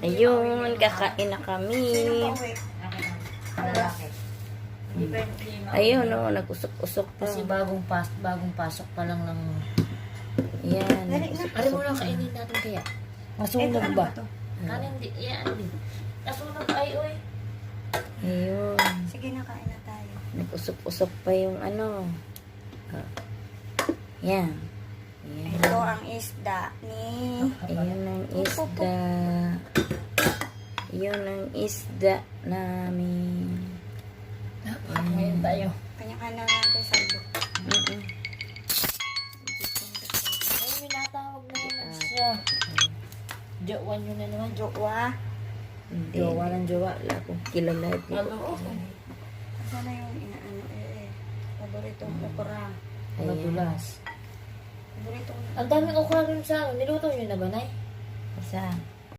Ayun, kakain na kami. Lalaki. Ayun, no, nag-usok-usok pa. Kasi bagong pasok pa lang ng... Yan. Ano mo lang kainin natin kaya? Masunog ba? Kanin di, yan din. Nasunog ay, oy. Ayun. Sige na, kain na tayo. Nag-usok-usok pa yung ano. Yan. Yan. Ito ang isda ni... Ayun ang isda. Yun ang isda namin. Ngayon tayo. Kanya-kanya natin sa buk. Ay, may natawag na naman siya. Jowa nyo na naman. Jowa. Hindi. Jowa ng jowa. Wala akong kilala. Ano? Sana yung inaano paboritong okra. Madulas. Paboritong... Ang daming okra rin sa ano. Niluto nyo na ba, Nay? Isa.